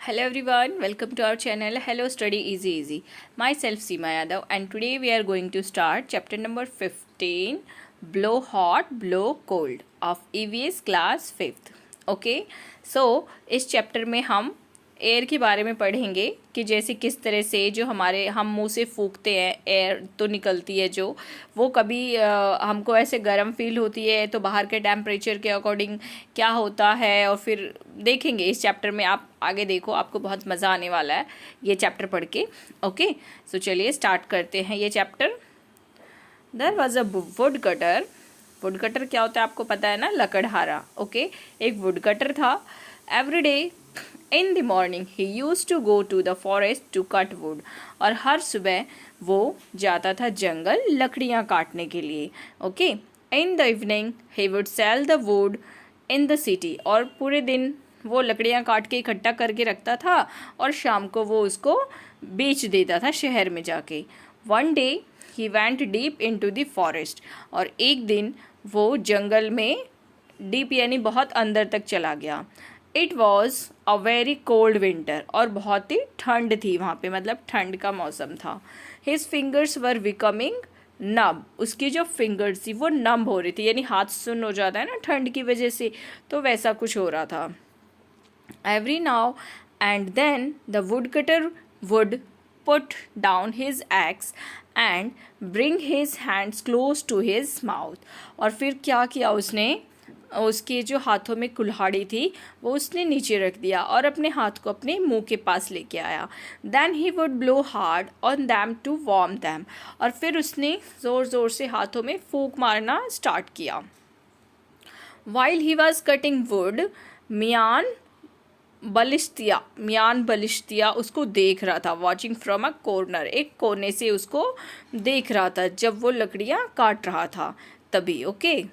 Hello everyone, welcome to our channel Hello Study Easy Easy. Myself Seema Yadav and today we are going to start chapter number 15 Blow Hot, Blow Cold of EVS class 5th. Okay, so इस chapter में हम air के बारे में पढ़ेंगे कि जैसे किस तरह से जो हम मुंह से फूंकते हैं एयर तो निकलती है जो वो कभी हमको ऐसे गर्म फील होती है तो बाहर के टेम्परेचर के अकॉर्डिंग क्या होता है और फिर देखेंगे इस चैप्टर में। आप आगे देखो, आपको बहुत मज़ा आने वाला है ये चैप्टर पढ़ के। ओके, सो चलिए स्टार्ट करते हैं ये chapter. There was a woodcutter. Woodcutter क्या होता है आपको पता है ना, लकड़हारा। ओके, एक वुड कटर था। Every day in the morning he used to go to the forest to cut wood. और हर सुबह वो जाता था जंगल लकड़ियाँ काटने के लिए। Okay, in the evening he would sell the wood in the city. और पूरे दिन वो लकड़ियाँ काट के इकट्ठा करके रखता था और शाम को वो उसको बेच देता था शहर में जाके। One day he went deep into the forest. और एक दिन वो जंगल में डीप यानी बहुत अंदर तक चला गया। It was a very cold winter. और बहुत ही ठंड थी वहाँ पे, मतलब ठंड का मौसम था। हिज फिंगर्स वर बिकमिंग नम। उसकी जो फिंगर्स थी वो नम हो रही थी, यानी हाथ सुन्न हो जाता है ना ठंड की वजह से, तो वैसा कुछ हो रहा था। Every now and then the would cutter would put down his axe and bring his hands close to his mouth. और फिर क्या किया उसने, उसके जो हाथों में कुल्हाड़ी थी वो उसने नीचे रख दिया और अपने हाथ को अपने मुंह के पास लेके आया। Then he would blow hard on them to warm them. और फिर उसने ज़ोर ज़ोर से हाथों में फूंक मारना स्टार्ट किया। While he was cutting wood Miyan Balishtiya उसको देख रहा था। वॉचिंग फ्रॉम अ कॉर्नर, एक कोने से उसको देख रहा था जब वो लकड़ियाँ काट रहा था तभी। Okay,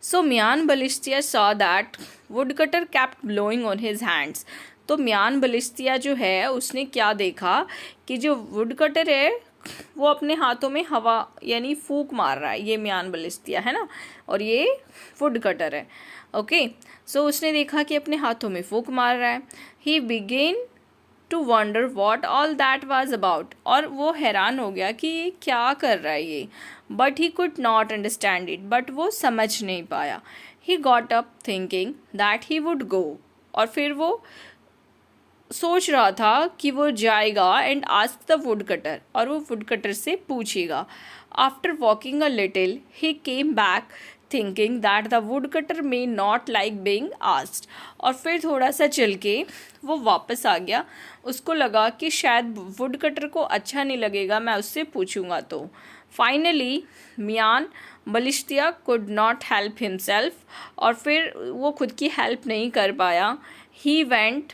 so Miyan Balishtiya saw that woodcutter kept blowing on his hands. तो मियान बलिश्तिया जो है उसने क्या देखा कि जो वुडकटर है वो अपने हाथों में हवा यानी फूंक मार रहा है। ये मियान बलिश्तिया है ना, और ये वुडकटर है। ओके, सो उसने देखा कि अपने हाथों में फूंक मार रहा है। He began to wonder what all that was about. और वो हैरान हो गया कि ये क्या कर रहा है ये। But he could not understand it, but वो समझ नहीं पाया। He got up thinking that he would go. और फिर वो सोच रहा था कि वो जाएगा and ask the wood cutter, और वो वुड कटर से पूछेगा। After walking a little he came back thinking that the wood cutter may not like being asked. और फिर थोड़ा सा चल के वो वापस आ गया। उसको लगा कि शायद वुड कटर को अच्छा नहीं लगेगा मैं उससे पूछूंगा तो। Finally Miyan Balishtiya could not help himself. और फिर वो खुद की हेल्प नहीं कर पाया। He went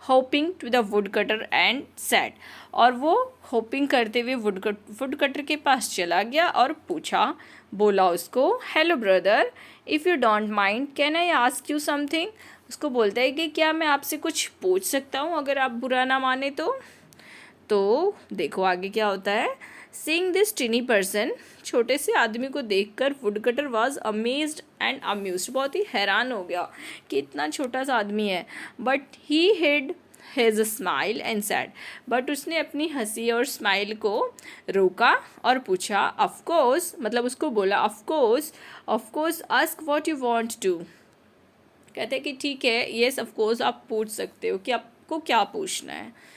hopping to the would cutter and said. और वो होपिंग करते हुए वुड कटर के पास चला गया और पूछा, बोला उसको, hello brother, if you don't mind can I ask you something. उसको बोलता है कि क्या मैं आपसे कुछ पूछ सकता हूँ अगर आप बुरा ना माने तो देखो आगे क्या होता है। सीइंग दिस टिनी पर्सन, छोटे से आदमी को देखकर woodcutter was amazed and amused. बहुत ही हैरान हो गया कि इतना छोटा सा आदमी है। But he hide his smile and sad. But उसने अपनी हंसी और स्माइल को रोका और पूछा, ऑफ कोर्स, मतलब उसको बोला of course ask what you want to. कहते हैं कि ठीक है, येस ऑफ कोर्स आप पूछ सकते हो कि आपको क्या पूछना है।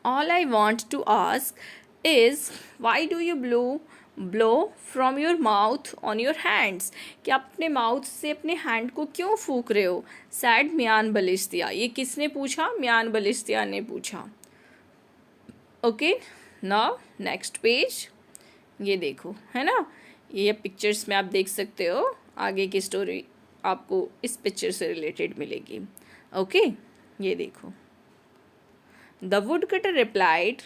All I want to ask is why do you blow from your mouth on your hands? कि आप अपने माउथ से अपने हैंड को क्यों फूंक रहे हो? सैड मियान बलिश्तिया। ये किसने पूछा? मियान बलिश्तिया ने पूछा। Okay, now next page. ये देखो, है ना, ये पिक्चर्स में आप देख सकते हो। आगे की स्टोरी आपको इस पिक्चर से रिलेटेड मिलेगी। ओके, ये देखो। The woodcutter replied,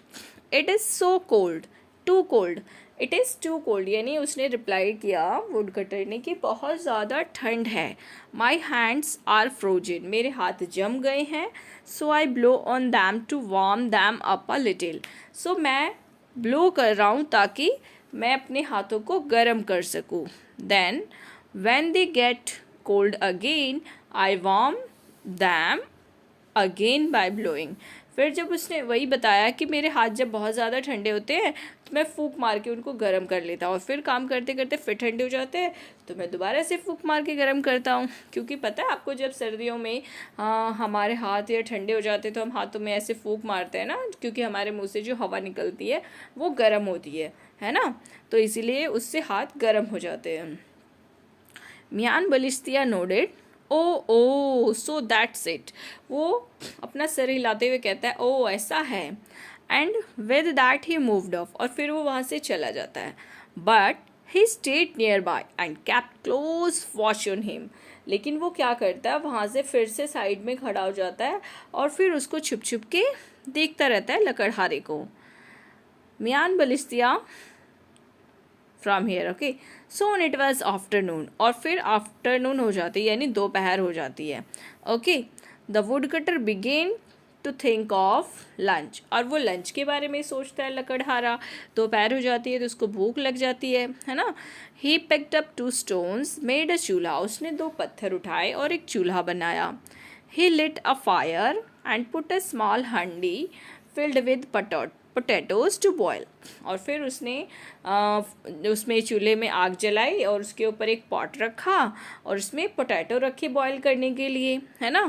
"It is so cold, too cold. It is too cold." यानी उसने रिप्लाई किया वुडकटर ने कि बहुत ज़्यादा ठंड है। My hands are frozen. मेरे हाथ जम गए हैं। So I blow on them to warm them up a little. So मैं ब्लो कर रहा हूँ ताकि मैं अपने हाथों को गर्म कर सकूँ। Then when they get cold again, I warm them again by blowing. फिर जब उसने वही बताया कि मेरे हाथ जब बहुत ज़्यादा ठंडे होते हैं तो मैं फूंक मार के उनको गर्म कर लेता हूँ, और फिर काम करते करते फिर ठंडे हो जाते हैं तो मैं दोबारा से फूंक मार के गर्म करता हूँ। क्योंकि पता है आपको, जब सर्दियों में हमारे हाथ या ठंडे हो जाते हैं तो हम हाथों में ऐसे फूंक मारते हैं ना, क्योंकि हमारे मुँह से जो हवा निकलती है वो गर्म होती है ना, तो इसीलिए उससे हाथ गर्म हो जाते हैं। Miyan Balistiya nodded, oh oh so that's it. वो अपना सर हिलाते हुए कहता है ओ ऐसा है, and with that he moved of, और फिर वो वहाँ से चला जाता है। But he stayed near by and kept close watch on him. लेकिन वो क्या करता है, वहाँ से फिर से साइड में खड़ा हो जाता है और फिर उसको छुप छुप के देखता रहता है लकड़हारे को। Miyan Balistiya from here, okay. Soon it was afternoon, और फिर आफ्टरनून हो जाती है यानी दोपहर हो जाती है, okay. The would cutter began to think of lunch, और वो लंच के बारे में सोचता है लकड़हारा। दोपहर हो जाती है तो उसको भूख लग जाती है ना। He picked up 2 stones, made a chulha, उसने 2 पत्थर उठाए और एक चूल्हा बनाया। He lit a fire and put a small handi filled with potatoes to boil, और फिर उसने उसमें चूल्हे में आग जलाई और उसके ऊपर एक पॉट रखा और उसमें पोटैटो रखे बॉयल करने के लिए, है ना।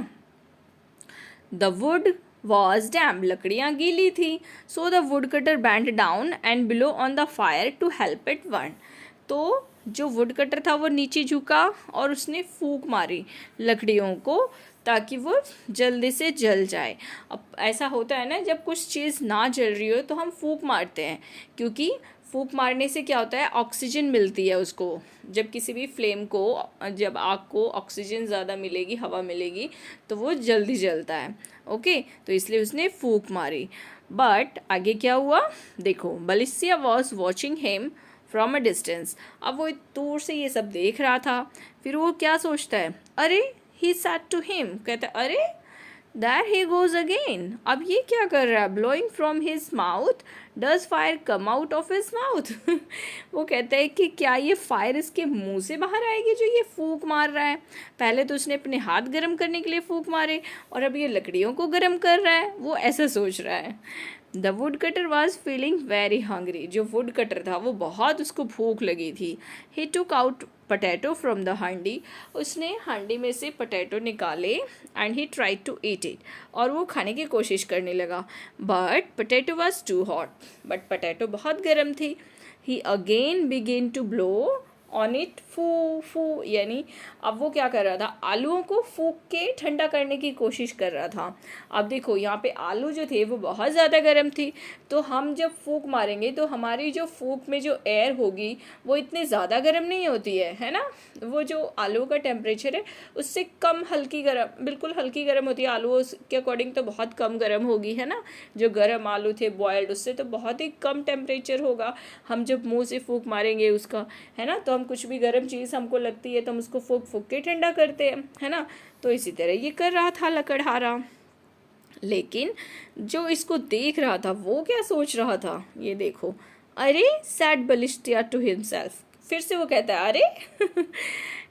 द वुड वॉज डैम, लकड़ियाँ गीली थी। So the would cutter bent down and blew on the fire to help it burn. तो जो वुड कटर था वो नीचे झुका और उसने फूंक मारी लकड़ियों को ताकि वो जल्दी से जल जाए। अब ऐसा होता है ना, जब कुछ चीज़ ना जल रही हो तो हम फूंक मारते हैं, क्योंकि फूंक मारने से क्या होता है, ऑक्सीजन मिलती है उसको। जब किसी भी फ्लेम को, जब आग को ऑक्सीजन ज़्यादा मिलेगी, हवा मिलेगी, तो वो जल्दी जलता है, ओके। तो इसलिए उसने फूंक मारी। बट आगे क्या हुआ देखो, Balistiya was watching him from a distance. अब वो दूर से ये सब देख रहा था। फिर वो क्या सोचता है, अरे ही सैड टू हिम, कहता है अरे There he goes again. अब ये क्या कर रहा है, blowing from his mouth, does fire come out of his mouth? वो कहता है कि क्या ये फायर इसके मुंह से बाहर आएगी जो ये फूंक मार रहा है। पहले तो उसने अपने हाथ गर्म करने के लिए फूंक मारे और अब ये लकड़ियों को गर्म कर रहा है, वो ऐसा सोच रहा है। The would cutter was feeling very hungry, जो वुड कटर था वो बहुत उसको भूख लगी थी। He took out potato from the handi, उसने हांडी में से पोटैटो निकाले and he tried to eat it, और वो खाने की कोशिश करने लगा। But potato was too hot, but potato बहुत गर्म थी। He again began to blow on it, फू फू, यानी अब वो क्या कर रहा था, आलूओं को फूंक के ठंडा करने की कोशिश कर रहा था। अब देखो यहाँ पे आलू जो थे वो बहुत ज़्यादा गर्म थी, तो हम जब फूंक मारेंगे तो हमारी जो फूंक में जो एयर होगी वो इतनी ज़्यादा गर्म नहीं होती है ना। वो जो आलू का टेम्परेचर है उससे कम हल्की गर्म, बिल्कुल हल्की गर्म होती है। आलू के अकॉर्डिंग तो बहुत कम गर्म होगी, है ना। जो गर्म आलू थे बॉयल्ड, उससे तो बहुत ही कम टेम्परेचर होगा। हम जब मुँह से फूंक मारेंगे उसका, है ना, तो हम कुछ भी गर्म चीज़ हमको लगती है तो हम उसको फूंक फूंक के ठंडा करते हैं, है ना। तो इसी तरह ये कर रहा था लकड़हारा। लेकिन जो इसको देख रहा था वो क्या सोच रहा था, ये देखो, अरे सैड बलिस्तिया टू हिमसेल्फ, फिर से वो कहता है अरे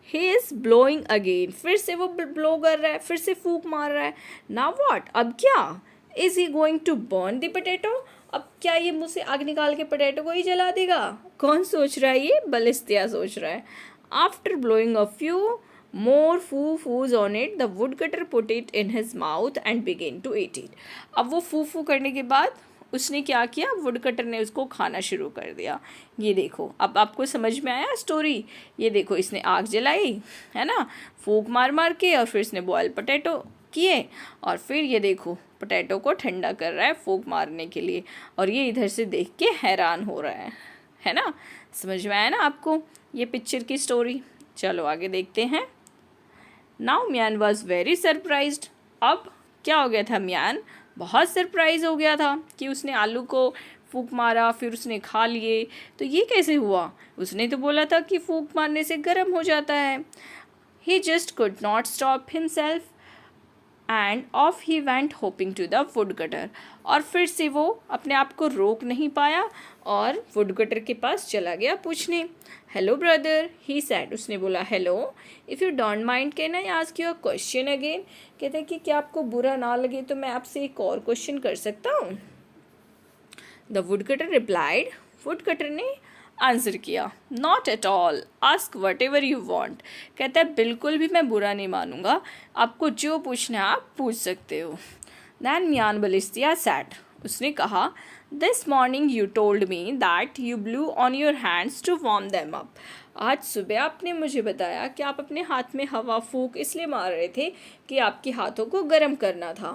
ही इज ब्लोइंग अगेन, फिर से वो ब्लो कर रहा है, फिर से फूंक मार रहा है। नाउ व्हाट, अब क्या, is he going to burn the potato, अब क्या ये मुँह से आग निकाल के पोटैटो को ही जला देगा। कौन सोच रहा है, ये बलिस्तिया सोच रहा है। After blowing a few more foo-foos on it, the woodcutter put it in his mouth and began to eat it. अब वो फू करने के बाद उसने क्या किया, वुडकटर ने उसको खाना शुरू कर दिया। ये देखो, अब आपको समझ में आया स्टोरी। ये देखो, इसने आग जलाई, है ना, फूंक मार मार के, और फिर इसने बॉयल पोटैटो किए, और फिर ये देखो पोटैटो को ठंडा कर रहा है फूंक मारने के लिए, और ये इधर से देख के हैरान हो रहा है ना। समझ में आया ना आपको ये पिक्चर की स्टोरी। चलो आगे देखते हैं। नाउ म्यान वॉज वेरी सरप्राइज्ड, अब क्या हो गया था, म्यान बहुत सरप्राइज हो गया था कि उसने आलू को फूंक मारा फिर उसने खा लिए, तो ये कैसे हुआ, उसने तो बोला था कि फूंक मारने से गर्म हो जाता है। He just could not stop himself and off he went hopping to the would cutter. और फिर से वो अपने आप को रोक नहीं पाया और वुड कटर के पास चला गया पूछने। हेलो ब्रदर, ही सैड, उसने बोला hello, if you don't mind can I ask you a question again. कहते हैं कि क्या आपको बुरा ना लगे तो मैं आपसे एक और क्वेश्चन कर सकता हूँ। The wood cutter replied, would cutter ने आंसर किया, not at all, ask what ever you want. कहता है बिल्कुल भी मैं बुरा नहीं मानूंगा, आपको जो पूछना है आप पूछ सकते हो। दैन मियान बलिस्तिया सैड, उसने कहा, this morning you told me that you blew on your hands to warm them up. आज सुबह आपने मुझे बताया कि आप अपने हाथ में हवा फूंक इसलिए मार रहे थे कि आपके हाथों को गर्म करना था।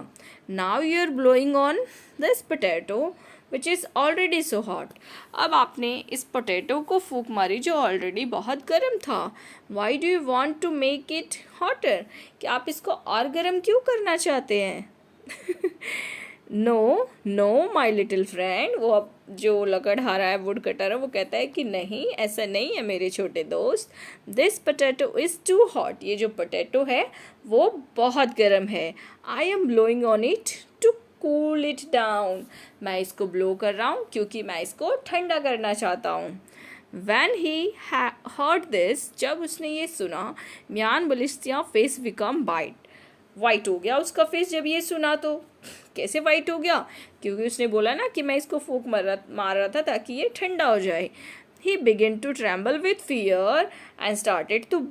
Now you are blowing on this potato which is already so hot. अब आपने इस पोटैटो को फूंक मारी जो ऑलरेडी बहुत गर्म था। Why do you want to make it hotter, कि आप इसको और गर्म क्यों करना चाहते हैं। No no my little friend, वो अब जो लकड़हारा है वुड कटर है वो कहता है कि नहीं, ऐसा नहीं है मेरे छोटे दोस्त। This potato is too hot, ये जो पोटैटो है वो बहुत गर्म है। I am blowing on it to cool it down, मैं इसको ब्लो कर रहा हूँ क्योंकि मैं इसको ठंडा करना चाहता हूँ। When he heard this, जब उसने ये सुना, मियान बलिस्तिया फेस बिकम वाइट हो गया उसका फेस। जब ये सुना तो कैसे वाइट हो गया, क्योंकि उसने बोला ना कि मैं इसको फूंक मार रहा था ताकि ये ठंडा हो जाए। He began to tremble with fear and started to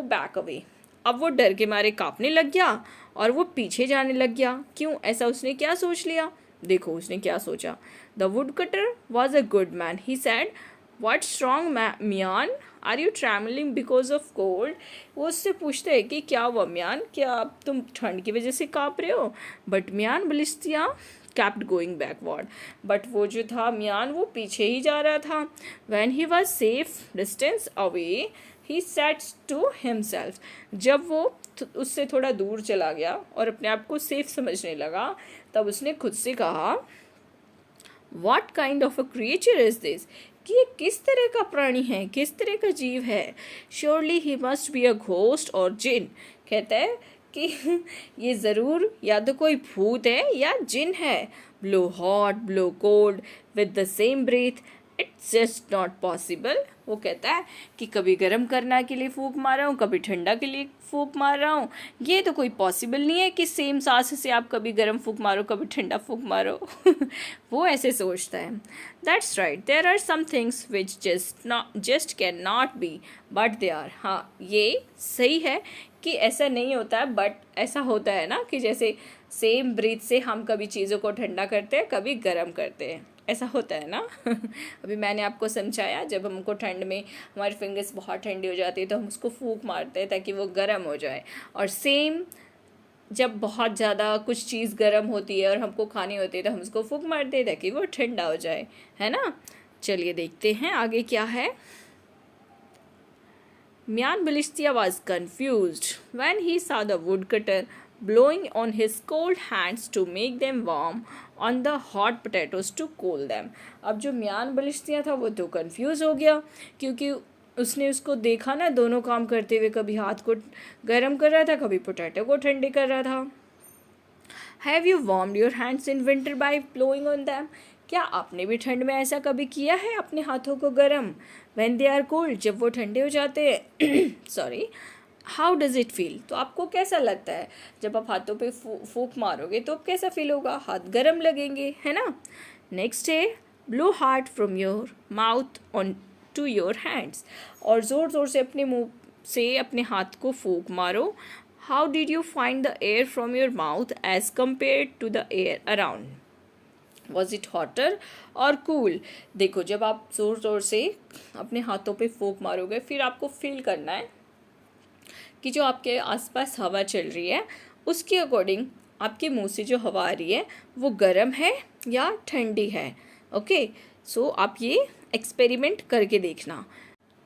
back away. अब वो डर के मारे कांपने लग गया और वो पीछे जाने लग गया। क्यों, ऐसा उसने क्या सोच लिया? देखो उसने क्या सोचा। The would cutter was a good man, he said, what's wrong Mian, are you travelling because of cold. वो उससे पूछते हैं कि क्या हुआ मियान, क्या तुम ठंड की वजह से काँप रहे हो। But Mian Balistiya kept going backward, but वो जो था मियान वो पीछे ही जा रहा था। when he was safe distance away he said to himself, जब वो उससे थोड़ा दूर चला गया और अपने आप को सेफ समझने लगा तब उसने खुद से कहा, what kind of a creature is this, कि ये किस तरह का प्राणी है, किस तरह का जीव है। surely he must be a ghost or jinn, कहता है कि ये ज़रूर या तो कोई भूत है या जिन है। Blow hot blow cold with the same breath, it's just not possible. वो कहता है कि कभी गर्म करना के लिए फूंक मार रहा हूँ, कभी ठंडा के लिए फूंक मार रहा हूँ, ये तो कोई पॉसिबल नहीं है कि सेम सांस से आप कभी गर्म फूंक मारो कभी ठंडा फूंक मारो। वो ऐसे सोचता है। That's right, there are some things which just can not be but they are. हाँ ये सही है कि ऐसा नहीं होता है, बट ऐसा होता है ना कि जैसे सेम ब्रीथ से हम कभी चीज़ों को ठंडा करते हैं कभी गर्म करते हैं, ऐसा होता है ना। अभी मैंने आपको समझाया, जब हमको ठंड में हमारी फिंगर्स बहुत ठंडी हो जाती है तो हम उसको फूंक मारते हैं ताकि वो गर्म हो जाए, और सेम जब बहुत ज़्यादा कुछ चीज़ गर्म होती है और हमको खानी होती है तो हम उसको फूंक मारते हैं ताकि वो ठंडा हो जाए, है ना। चलिए देखते हैं आगे क्या है। Mian Balistia was confused when he saw the woodcutter blowing on his cold hands to make them warm on the hot potatoes to cool them. अब जो मियान बलिस्तिया था वो तो कंफ्यूज हो गया क्योंकि उसने उसको देखा ना दोनों काम करते हुए, कभी हाथ को गर्म कर रहा था कभी पोटैटो को ठंडे कर रहा था। Have you warmed your hands in winter by blowing on them, क्या आपने भी ठंड में ऐसा कभी किया है अपने हाथों को गर्म। व्हेन दे आर कोल्ड, जब वो ठंडे हो जाते हैं। Sorry, how does it feel, तो आपको कैसा लगता है जब आप हाथों पे फूंक मारोगे तो कैसा फील होगा, हाथ गर्म लगेंगे, है ना। नेक्स्ट है blow hard from your mouth on to your hands, और ज़ोर ज़ोर से अपने मुँह से अपने हाथ को फूंक मारो। How did you find the air from your mouth as compare to the air around, was it hotter or cool. देखो जब आप ज़ोर ज़ोर से अपने हाथों पे फूंक मारोगे फिर आपको फील करना है कि जो आपके आसपास हवा चल रही है उसके अकॉर्डिंग आपके मुंह से जो हवा आ रही है वो गर्म है या ठंडी है। ओके, सो आप ये एक्सपेरिमेंट करके देखना।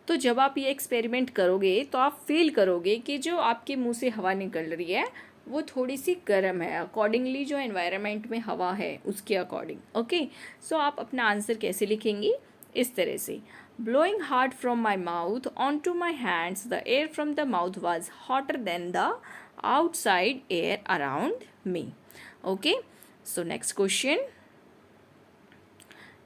तो जब आप ये एक्सपेरिमेंट करोगे तो आप फील करोगे कि जो आपके मुंह से हवा निकल रही है वो थोड़ी सी गर्म है, अकॉर्डिंगली जो एनवायरनमेंट में हवा है उसके अकॉर्डिंग। ओके, सो आप अपना आंसर कैसे लिखेंगे, इस तरह से, blowing hard from my mouth on to my hands, the air from the mouth was hotter than the outside air around me. Okay, so next question.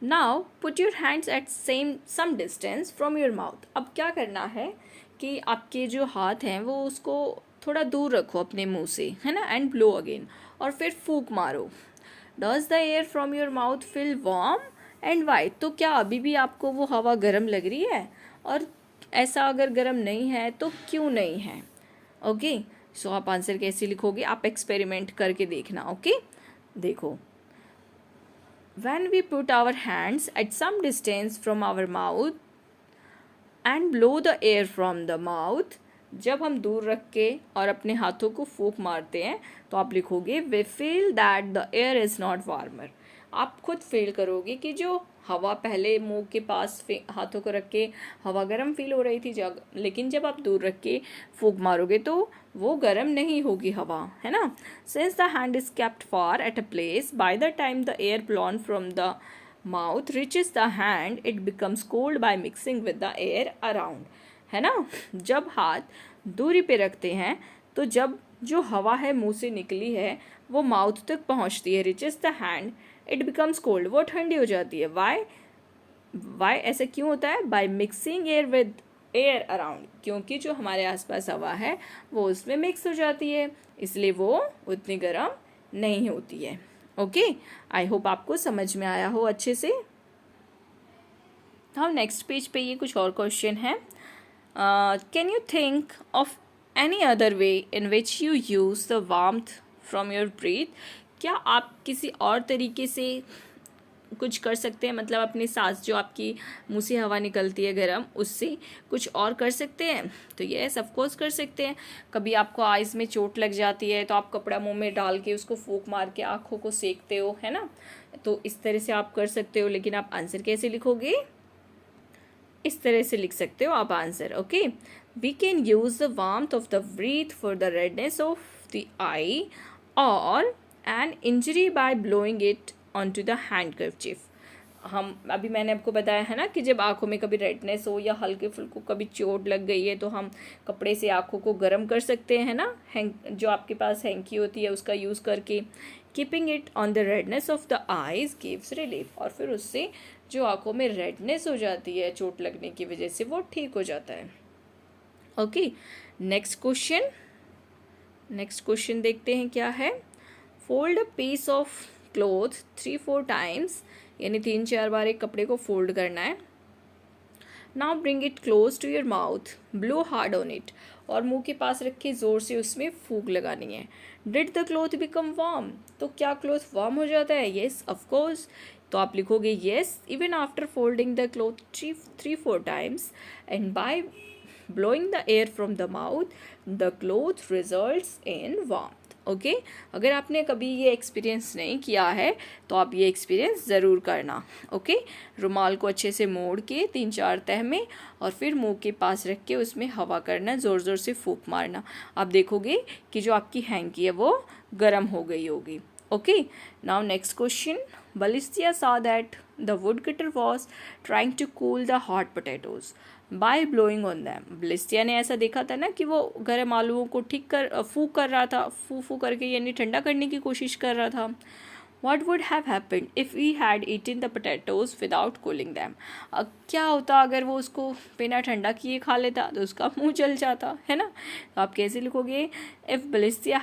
Now put your hands at some distance from your mouth. अब क्या करना है कि आपके जो हाथ हैं वो उसको थोड़ा दूर रखो अपने मुंह से, है ना, एंड ब्लो अगेन, और फिर फूंक मारो. Does the air from your mouth feel warm and why? तो क्या अभी भी आपको वो हवा गर्म लग रही है? और ऐसा अगर गर्म नहीं है तो क्यों नहीं है? ओके, सो आप आंसर कैसे लिखोगे? आप एक्सपेरिमेंट करके देखना. ओके, देखो. When we put our hands at some distance from our mouth and blow the air from the mouth, जब हम दूर रख के और अपने हाथों को फूंक मारते हैं तो आप लिखोगे we feel that the air is not warmer. आप खुद फील करोगे कि जो हवा पहले मुंह के पास हाथों को रख के हवा गर्म फील हो रही थी, लेकिन जब आप दूर रख के फूंक मारोगे तो वो गर्म नहीं होगी हवा, है ना. Since the hand is kept far at a place, by the time the air blown from the mouth reaches the hand it becomes cold by mixing with the air around, है ना. जब हाथ दूरी पे रखते हैं तो जब जो हवा है मुंह से निकली है वो माउथ तक पहुंचती है. Reaches the hand it becomes cold, वो ठंडी हो जाती है. वाई ऐसा क्यों होता है? By mixing air with air around, क्योंकि जो हमारे आसपास हवा है वो उसमें मिक्स हो जाती है, इसलिए वो उतनी गर्म नहीं होती है. ओके, आई होप आपको समझ में आया हो अच्छे से. हम नेक्स्ट पेज पे ये कुछ और क्वेश्चन है. Can you think of any other way in which you use the warmth from your breathe? क्या आप किसी और तरीके से कुछ कर सकते हैं, मतलब अपनी सांस जो आपकी मुंह से हवा निकलती है गर्म, उससे कुछ और कर सकते हैं? तो यस, ऑफ कोर्स कर सकते हैं. कभी आपको आइज़ में चोट लग जाती है तो आप कपड़ा मुंह में डाल के उसको फूंक मार के आँखों को सेकते हो, है ना. तो इस तरह से आप कर सकते हो. लेकिन आप आंसर कैसे लिखोगे? इस तरह से लिख सकते हो आप answer. Okay, we can use the warmth of the breath for the redness of the eye or an injury by blowing it on to the handkerchief. हम अभी मैंने आपको बताया है ना कि जब आँखों में कभी रेडनेस हो या हल्के फुल्को कभी चोट लग गई है तो हम कपड़े से आँखों को गर्म कर सकते हैं ना. जो आपके पास हैंकी होती है उसका यूज़ करके. Keeping it on the redness of the eyes gives relief, और फिर उससे जो आँखों में रेडनेस हो जाती है चोट लगने की वजह से वो ठीक हो जाता है. ओके, नेक्स्ट क्वेश्चन देखते हैं क्या है. Fold a piece of cloth 3-4 times, यानी 3-4 बार एक कपड़े को फोल्ड करना है. Now bring it close to your mouth, blow hard on it, और मुंह के पास रख के ज़ोर से उसमें फूंक लगानी है. Did the cloth become warm? तो क्या क्लोथ वार्म हो जाता है? Yes, of course. तो आप लिखोगे yes, even after folding the cloth 3-4 times and by blowing the air from the mouth, the cloth results in warmth. Okay, अगर आपने कभी ये एक्सपीरियंस नहीं किया है तो आप ये एक्सपीरियंस ज़रूर करना. ओके, रुमाल को अच्छे से मोड़ के 3-4 तह में और फिर मुंह के पास रख के उसमें हवा करना, ज़ोर ज़ोर से फूंक मारना. आप देखोगे कि जो आपकी हैंकी है वो गर्म हो गई होगी. Okay, now next question. Balistia saw that the woodcutter was trying to cool the hot potatoes by blowing on them. बलिस्टिया ने ऐसा देखा था ना कि वो गर्म आलूओं को फूंक कर रहा था, फू करके यानी ठंडा करने की कोशिश कर रहा था. What would have happened if he had eaten the potatoes without cooling them? क्या होता अगर वो उसको बिना ठंडा किए खा लेता? तो उसका मुंह जल जाता, है ना. तो आप कैसे लिखोगे? If Balistia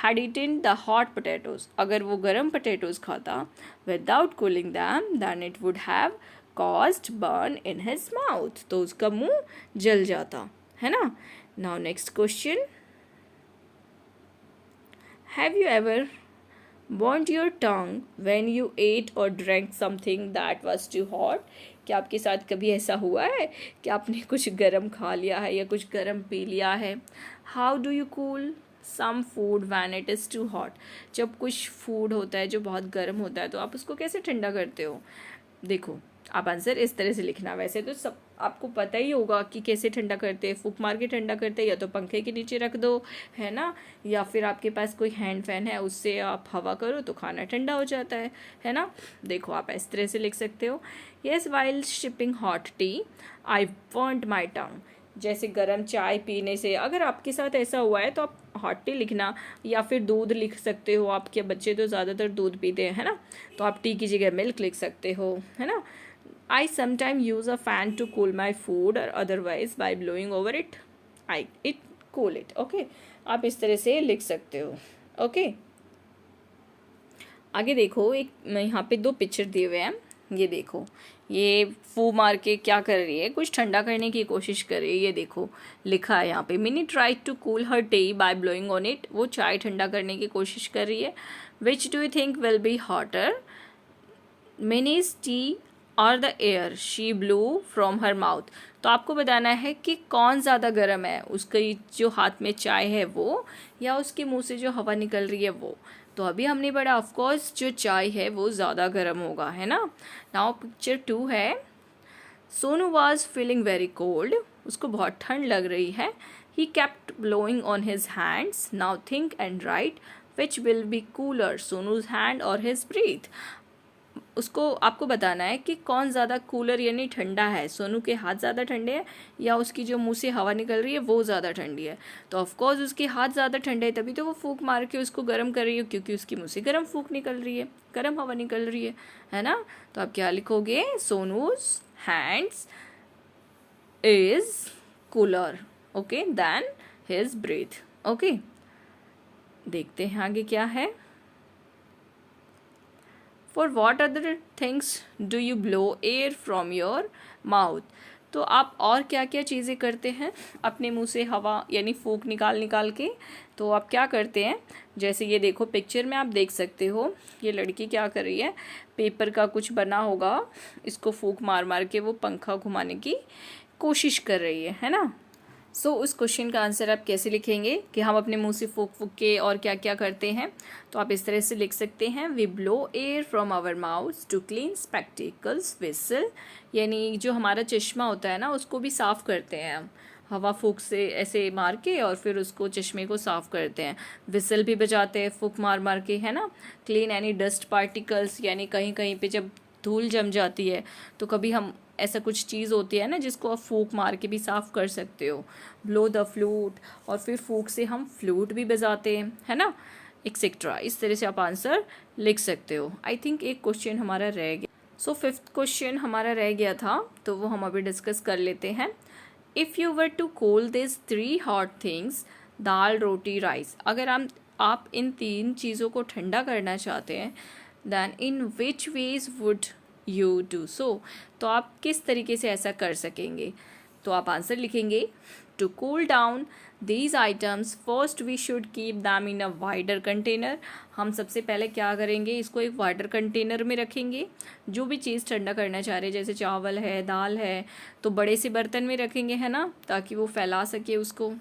had eaten the hot potatoes, अगर वो गर्म potatoes खाता without cooling them, then it would have caused burn in his mouth. तो उसका मुंह जल जाता, है ना. Now next question. Have you ever burnt your tongue when you ate or drank something that was too hot? क्या आपके साथ कभी ऐसा हुआ है कि आपने कुछ गरम खा लिया है या कुछ गरम पी लिया है? How do you cool some food when it is too hot? जब कुछ फूड होता है जो बहुत गर्म होता है तो आप उसको कैसे ठंडा करते हो? देखो, आप आंसर इस तरह से लिखना. वैसे तो सब आपको पता ही होगा कि कैसे ठंडा करते हैं. फूंक मार के ठंडा करते हैं, या तो पंखे के नीचे रख दो, है ना, या फिर आपके पास कोई हैंड फैन है उससे आप हवा करो तो खाना ठंडा हो जाता है ना. देखो, आप इस तरह से लिख सकते हो. Yes, while sipping hot tea I burned my tongue. जैसे गर्म चाय पीने से, अगर आपके साथ ऐसा हुआ है तो आप हॉट टी लिखना, या फिर दूध लिख सकते हो, आपके बच्चे तो ज़्यादातर दूध पीते हैं, है ना, तो आप टी की जगह मिल्क लिख सकते हो, है ना। I sometime use a fan to cool my food or otherwise by blowing over it I it cool it. Okay, आप इस तरह से लिख सकते हो। ओके, आगे देखो, एक यहाँ पे 2 पिक्चर दिए हुए हैं। ये देखो, ये फू मार के क्या कर रही है, कुछ ठंडा करने की कोशिश कर रही है। ये देखो लिखा है यहाँ पे, Mini try to cool her tea by blowing on it. वो चाय ठंडा करने की कोशिश कर रही है। Which do you think will be hotter, Mini's tea or the air she blew from her mouth. तो आपको बताना है कि कौन ज़्यादा गर्म है, उसकी जो हाथ में चाय है वो, या उसके मुंह से जो हवा निकल रही है वो। तो अभी हमने पढ़ा ऑफकोर्स जो चाय है वो ज़्यादा गर्म होगा, है ना। नाउ पिक्चर 2 है, Sonu was feeling very cold, उसको बहुत ठंड लग रही है। He kept blowing on his hands, now think and right which will be cooler, सोनूज hand और हिज ब्रीथ। उसको आपको बताना है कि कौन ज़्यादा कूलर यानी ठंडा है, सोनू के हाथ ज़्यादा ठंडे हैं या उसकी जो मुंह से हवा निकल रही है वो ज़्यादा ठंडी है। तो ऑफकोर्स उसके हाथ ज़्यादा ठंडे हैं, तभी तो वो फूंक मार के उसको गर्म कर रही है, क्योंकि उसकी मुंह से गर्म फूंक निकल रही है, गर्म हवा निकल रही है ना। तो आप क्या लिखोगे, Sonu's hands is cooler, okay, then his breath. Okay, देखते हैं आगे क्या है। For what other things do you blow air from your mouth? तो आप और क्या क्या चीज़ें करते हैं अपने मुंह से हवा यानी फूंक निकाल के। तो आप क्या करते हैं, जैसे ये देखो पिक्चर में आप देख सकते हो, ये लड़की क्या कर रही है, पेपर का कुछ बना होगा, इसको फूंक मार मार के वो पंखा घुमाने की कोशिश कर रही है ना। सो उस क्वेश्चन का आंसर आप कैसे लिखेंगे कि हम अपने मुंह से फूंक फूंक के और क्या क्या करते हैं। तो आप इस तरह से लिख सकते हैं, we blow air from our mouth to clean spectacles, whistle यानी जो हमारा चश्मा होता है ना उसको भी साफ़ करते हैं हम, हवा फूंक से ऐसे मार के और फिर उसको चश्मे को साफ़ करते हैं। विसल भी बजाते हैं फूंक मार मार के, है ना। क्लीन यानी डस्ट पार्टिकल्स यानी कहीं कहीं पे जब धूल जम जाती है तो कभी हम ऐसा कुछ चीज़ होती है ना जिसको आप फूंक मार के भी साफ़ कर सकते हो। ब्लो द फ्लूट, और फिर फूंक से हम फ्लूट भी बजाते हैं, है ना, एक्सेट्रा। इस तरह से आप आंसर लिख सकते हो। आई थिंक एक क्वेश्चन हमारा रह गया। सो 5th क्वेश्चन हमारा रह गया था, तो वो हम अभी डिस्कस कर लेते हैं। If you were to cool this 3 hot things, dal roti rice, अगर आप इन 3 चीज़ों को ठंडा करना चाहते हैं, then in which ways would you do so, तो आप किस तरीके से ऐसा कर सकेंगे। तो आप आंसर लिखेंगे, to cool down these items first we should keep them in a wider container. हम सबसे पहले क्या करेंगे, इसको एक वाइडर कंटेनर में रखेंगे। जो भी चीज़ ठंडा करना चाह रहे हैं जैसे चावल है, दाल है, तो बड़े से बर्तन में रखेंगे, है ना, ताकि वो फैला सके उसको।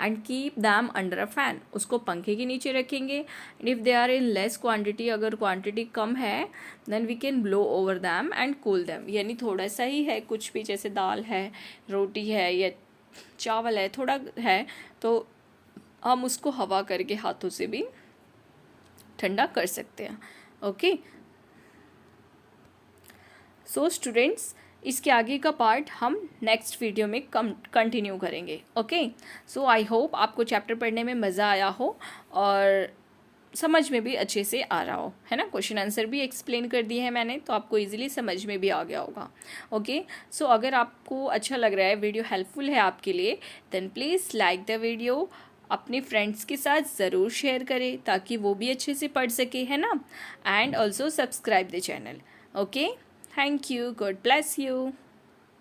And keep them under a fan, उसको पंखे के नीचे रखेंगे। And if they are in less quantity, अगर क्वांटिटी कम है, then we can blow over them and cool them, यानी थोड़ा सा ही है कुछ भी, जैसे दाल है, रोटी है या चावल है, थोड़ा है, तो हम उसको हवा करके हाथों से भी ठंडा कर सकते हैं। ओके, सो स्टूडेंट्स, इसके आगे का पार्ट हम नेक्स्ट वीडियो में कंटिन्यू करेंगे। ओके, सो आई होप आपको चैप्टर पढ़ने में मज़ा आया हो और समझ में भी अच्छे से आ रहा हो, है ना। क्वेश्चन आंसर भी एक्सप्लेन कर दिए हैं मैंने, तो आपको इजीली समझ में भी आ गया होगा। ओके, सो अगर आपको अच्छा लग रहा है, वीडियो हेल्पफुल है आपके लिए, then please like the video, अपने फ्रेंड्स के साथ ज़रूर शेयर करें ताकि वो भी अच्छे से पढ़ सके, है ना। And also subscribe the channel. Okay, thank you. God bless you.